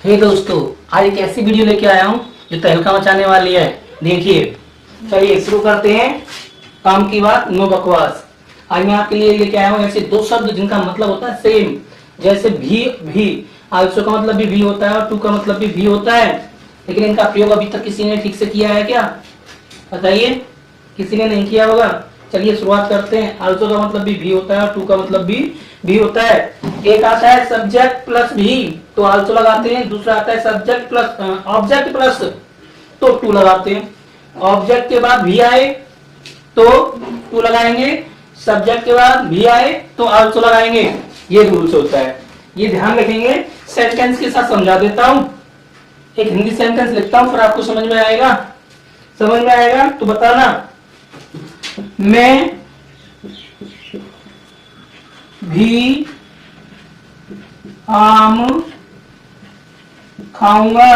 हे दोस्तों, आज एक ऐसी वीडियो लेके आया हूँ जो तहलका मचाने वाली है। देखिए, चलिए शुरू करते हैं। काम की बात, नो बकवास। आज मैं आपके लिए लेके आया हूँ ऐसे दो शब्द जिनका मतलब होता है सेम। जैसे भी आल्सो का मतलब भी होता है और टू का मतलब भी होता है, लेकिन इनका प्रयोग अभी तक किसी ने ठीक से किया है क्या? बताइए, किसी ने नहीं किया होगा। चलिए शुरुआत करते हैं। आल्सो का मतलब भी होता है और टू का मतलब भी होता है। एक आता है सब्जेक्ट प्लस भी तो आल्सो लगाते हैं, दूसरा आता है सब्जेक्ट प्लस ऑब्जेक्ट प्लस तो टू लगाते हैं। ऑब्जेक्ट के बाद भी आए तो टू लगाएंगे, सब्जेक्ट के बाद भी आए तो आल्सो लगाएंगे। ये रूल्स होता है, ये ध्यान रखेंगे। सेंटेंस के साथ समझा देता हूं। एक हिंदी सेंटेंस लिखता हूं, फिर आपको समझ में आएगा। समझ में आएगा तो बताना। मैं भी आम खाऊंगा।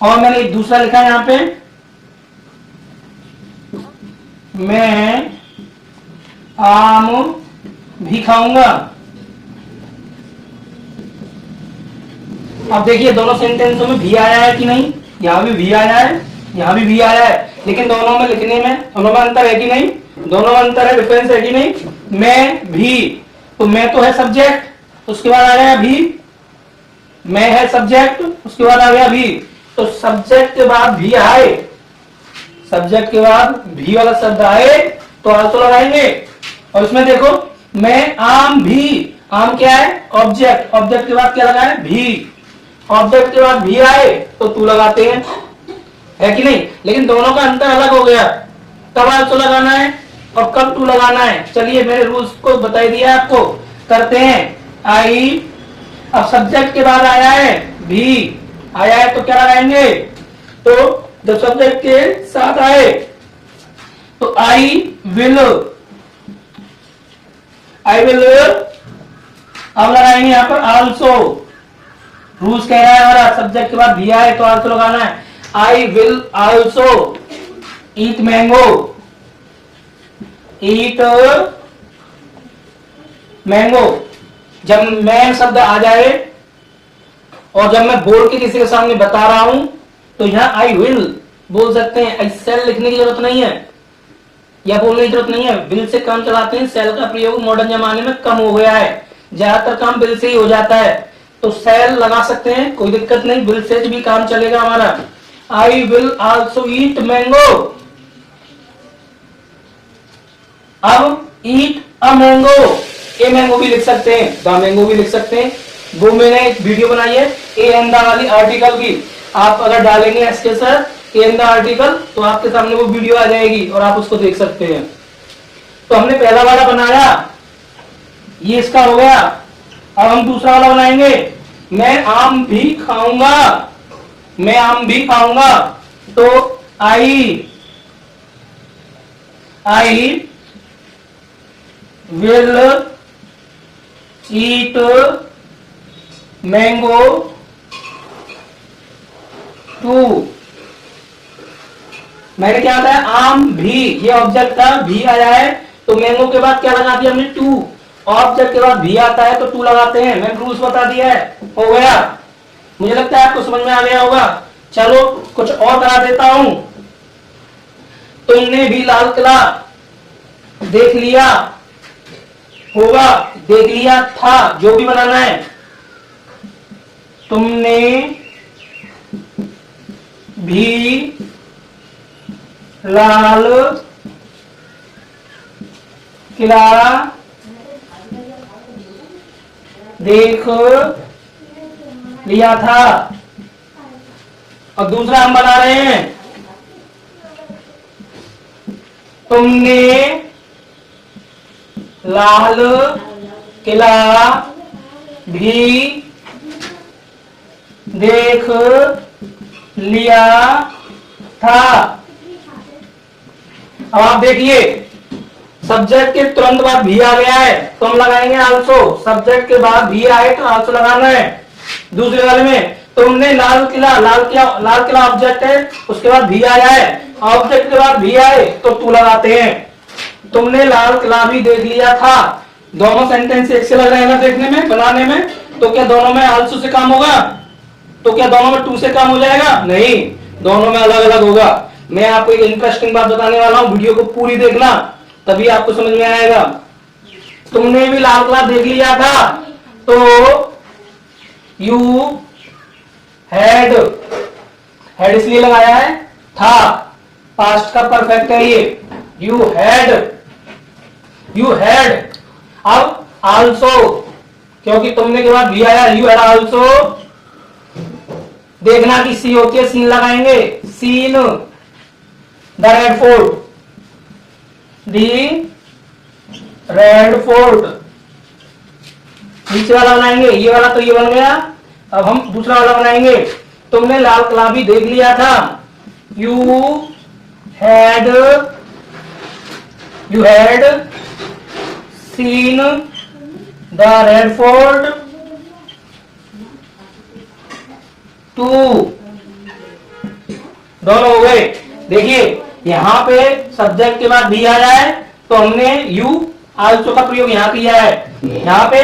और मैंने एक दूसरा लिखा है यहां पे, मैं आम भी खाऊंगा। अब देखिए दोनों सेंटेंसों में भी आया है कि नहीं। यहां भी आया है, यहां भी आया है, लेकिन दोनों में लिखने में दोनों में अंतर है कि नहीं? दोनों में अंतर है, डिफरेंस है कि नहीं? मैं भी, तो मैं तो है सब्जेक्ट, उसके बाद आ गया भी। मैं है सब्जेक्ट, उसके बाद आ गया भी। तो सब्जेक्ट के बाद भी आए, सब्जेक्ट के बाद भी वाला शब्द आए तो आल्सो लगाएंगे। और इसमें देखो, मैं आम भी, आम क्या है? ऑब्जेक्ट, ऑब्जेक्ट के बाद क्या लगाए? भी। ऑब्जेक्ट के बाद भी आए तो टू लगाते हैं, है कि नहीं? लेकिन दोनों का अंतर अलग हो गया, कब आल्सो लगाना है और कब टू लगाना है। चलिए मैंने रूल्स को बता दिया आपको, करते हैं। आई, अब सब्जेक्ट के बाद आया है भी, आया है तो क्या लगाएंगे? तो जब सब्जेक्ट के साथ आए तो आई विल अब लगाएंगे यहां पर आल्सो। रूल्स कह रहा है हमारा, सब्जेक्ट के बाद भी आए तो आल्सो लगाना है। I will also eat mango, eat mango. जब मैं शब्द आ जाए और जब मैं बोल के किसी के सामने बता रहा हूं तो यहां आई विल बोल सकते हैं। आई सेल लिखने की जरूरत नहीं है या बोलने की जरूरत नहीं है। विल से काम चलाते हैं। सेल का प्रयोग मॉडर्न जमाने में कम हो गया है, ज्यादातर काम विल से ही हो जाता है, तो सेल लगा सकते हैं, कोई दिक्कत नहीं। विल से भी काम चलेगा हमारा। I will also eat mango. अब ईट अ मैंगो, ए मैंगो भी लिख सकते हैं, द मैंगो भी लिख सकते हैं। वो मैंने एक वीडियो बनाई है ए एंड द वाली आर्टिकल की, आप अगर डालेंगे एस के साथ ए एंड द आर्टिकल तो आपके सामने वो वीडियो आ जाएगी और आप उसको देख सकते हैं। तो हमने पहला वाला बनाया, ये इसका हो गया। अब हम दूसरा वाला बनाएंगे, मैं आम भी खाऊंगा। मैं आम भी खाऊंगा तो I will eat mango too. मैंने क्या बताया? आम भी, ये ऑब्जेक्ट था, भी आया है तो मैंगो के बाद क्या लगा दिया हमने? टू। ऑब्जेक्ट के बाद भी आता है तो टू लगाते हैं। मैंने रूल्स बता दिया है, हो गया। मुझे लगता है आपको समझ में आ गया होगा। चलो कुछ और करा देता हूं। तुमने भी लाल किला देख लिया होगा, देख लिया था, जो भी बनाना है। तुमने भी लाल किला देख लिया था। और दूसरा हम बना रहे हैं, तुमने लाल किला भी देख लिया था। अब आप देखिए, सब्जेक्ट के तुरंत बाद भी आ गया है तो हम लगाएंगे आल्सो। सब्जेक्ट के बाद भी आए तो आल्सो लगाना है। दूसरे वाले में तुमने लाल किला ऑब्जेक्ट है, उसके बाद भी आया है, ऑब्जेक्ट के बाद भी आए तो टू लगाते हैं। तुमने लाल किला भी देख लिया था दोनों सेंटेंस एक से लग रहे हैं ना देखने में, बनाने में, तो क्या दोनों में आल्सो से काम होगा? तो क्या दोनों में टू से काम हो जाएगा? नहीं, दोनों में अलग अलग होगा। मैं आपको एक इंटरेस्टिंग बात बताने वाला हूं, वीडियो को पूरी देखना, तभी आपको समझ में आएगा। तुमने भी लाल कलर देख लिया था, तो यू हैड, हैड इसलिए लगाया है था, पास्ट का परफेक्ट है ये, यू हैड, यू हैड। अब आल्सो, क्योंकि तुमने के बाद भी आया, यू हैड आल्सो, देखना कि सी होती है, सीन लगाएंगे, scene the Red fort, the red fort, नीचे वाला बनाएंगे, ये वाला तो ये बन गया, अब हम दूसरा वाला बनाएंगे। तुमने लाल किला भी देख लिया था, you had seen the Red Fort too, दोनों हो गए। देखिए यहां पे सब्जेक्ट के बाद भी आ जाए तो हमने यू आल्सो का प्रयोग यहां किया है। यहां पे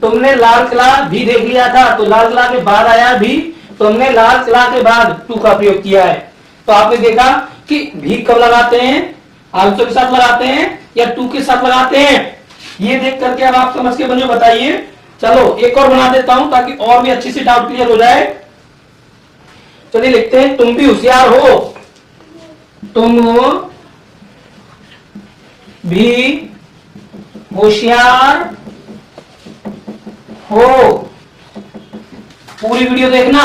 तुमने लाल किला भी देख लिया था, तो लाल किला के बाद आया भी, तो हमने लाल किला के बाद टू का प्रयोग किया है। तो आपने देखा कि भी कब लगाते हैं, आल्सो के साथ लगाते हैं या टू के साथ लगाते हैं, ये देख करके अब आप समझ के मुझे बताइए। चलो एक और बना देता हूं ताकि और भी अच्छी सी डाउट क्लियर हो जाए। चलिए लिखते हैं, तुम भी होशियार हो, तुम भी होशियार हो। पूरी वीडियो देखना,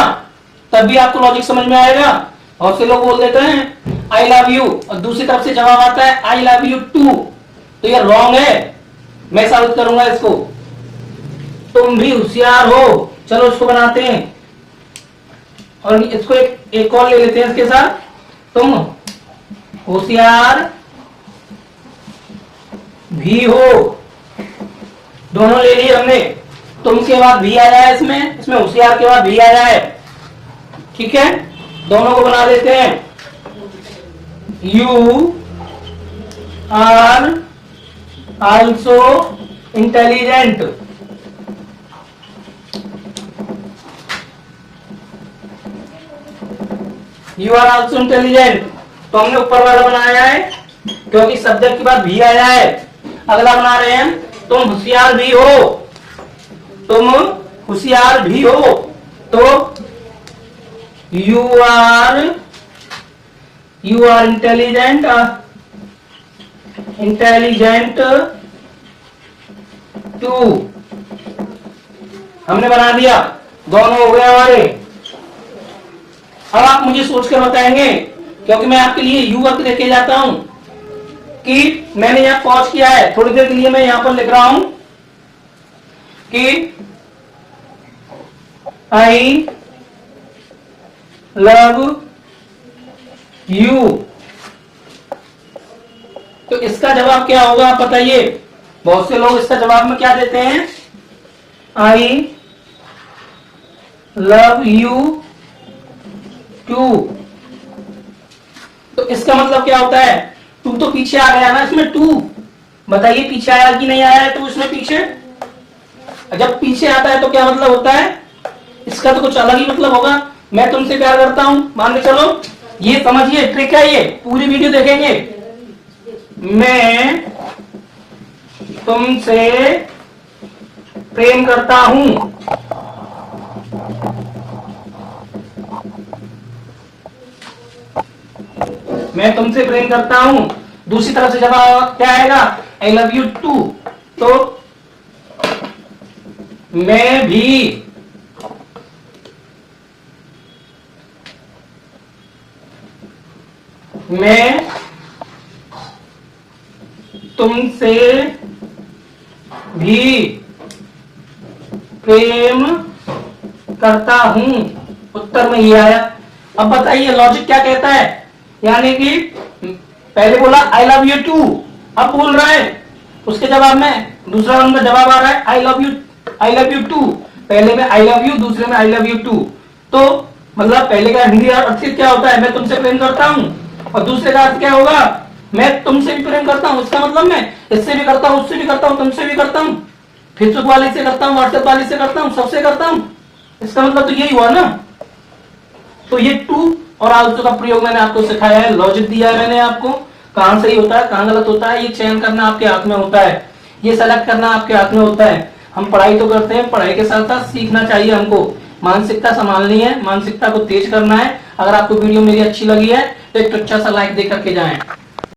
तब भी आपको लॉजिक समझ में आएगा। बहुत से लोग बोल देते हैं आई लव यू, और दूसरी तरफ से जवाब आता है आई लव यू टू, तो ये रॉन्ग है। मैं साबित करूंगा इसको। तुम भी होशियार हो, चलो इसको बनाते हैं, और इसको एक और ले लेते हैं इसके साथ। तुम होशियार भी हो, दोनों ले लिए हमने। तुम के बाद भी आ जाए, इसमें होशियार के बाद भी आ जाए, ठीक है। दोनों को बना लेते हैं, you are also intelligent, you are also intelligent. तो हमने ऊपर वाला बनाया है क्योंकि सब्जेक्ट के बाद भी आया है। अगला बना रहे हैं, तुम होशियार भी हो, तुम होशियार भी हो, तो you are intelligent, intelligent too, हमने बना दिया, दोनों हो गए हमारे। अब आप मुझे सोच कर बताएंगे, क्योंकि मैं आपके लिए यू वर्क लेके जाता हूं, कि मैंने यहां पॉज किया है थोड़ी देर के लिए, मैं यहां पर लिख रहा हूं कि आई लव यू, तो इसका जवाब क्या होगा आप बताइए। बहुत से लोग इसका जवाब में क्या देते हैं, आई लव यू टू, तो इसका मतलब क्या होता है, टू तो पीछे आ गया ना इसमें, टू बताइए पीछे आया कि नहीं आया है टू इसमें पीछे। जब पीछे आता है तो क्या मतलब होता है, इसका तो कुछ अलग ही मतलब होगा, मैं तुमसे प्यार करता हूं, मान के चलो। ये समझिए ट्रिक है, ये पूरी वीडियो देखेंगे। मैं तुमसे प्रेम करता हूं, मैं तुमसे प्रेम करता हूं। दूसरी तरफ से जवाब क्या आएगा, आई लव यू टू, तो मैं भी तुमसे भी प्रेम करता हूं। उत्तर में ये आया। अब बताइए लॉजिक क्या कहता है, यानी कि पहले बोला आई लव यू टू, अब बोल रहा है उसके जवाब में दूसरा उनका जवाब आ रहा है आई लव यू टू। पहले में आई लव यू, दूसरे में आई लव यू टू, तो मतलब पहले का हिंदी अर्थ क्या होता है, मैं तुमसे प्रेम करता हूं, और दूसरे का अर्थ क्या होगा, मैं तुमसे भी प्रेम करता हूं, इसका मतलब मैं इससे भी करता हूं, उससे भी करता हूं, तुमसे भी करता हूं, फेसबुक वाले से करता हूं, व्हाट्सएप वाले से करता हूं, सबसे करता हूं। इसका मतलब तो यही हुआ ना। तो ये टू और आल्सो का प्रयोग मैंने आपको सिखाया है, लॉजिक दिया है मैंने आपको, कहां सही होता है कहां गलत होता है, ये चयन करना आपके हाथ में होता है, ये सेलेक्ट करना आपके हाथ में होता है। हम पढ़ाई तो करते हैं, पढ़ाई के साथ साथ सीखना चाहिए हमको, मानसिकता संभालनी है, मानसिकता को तेज करना है। अगर आपको वीडियो मेरी अच्छी लगी है तो एक अच्छा सा लाइक दे करके जाएं।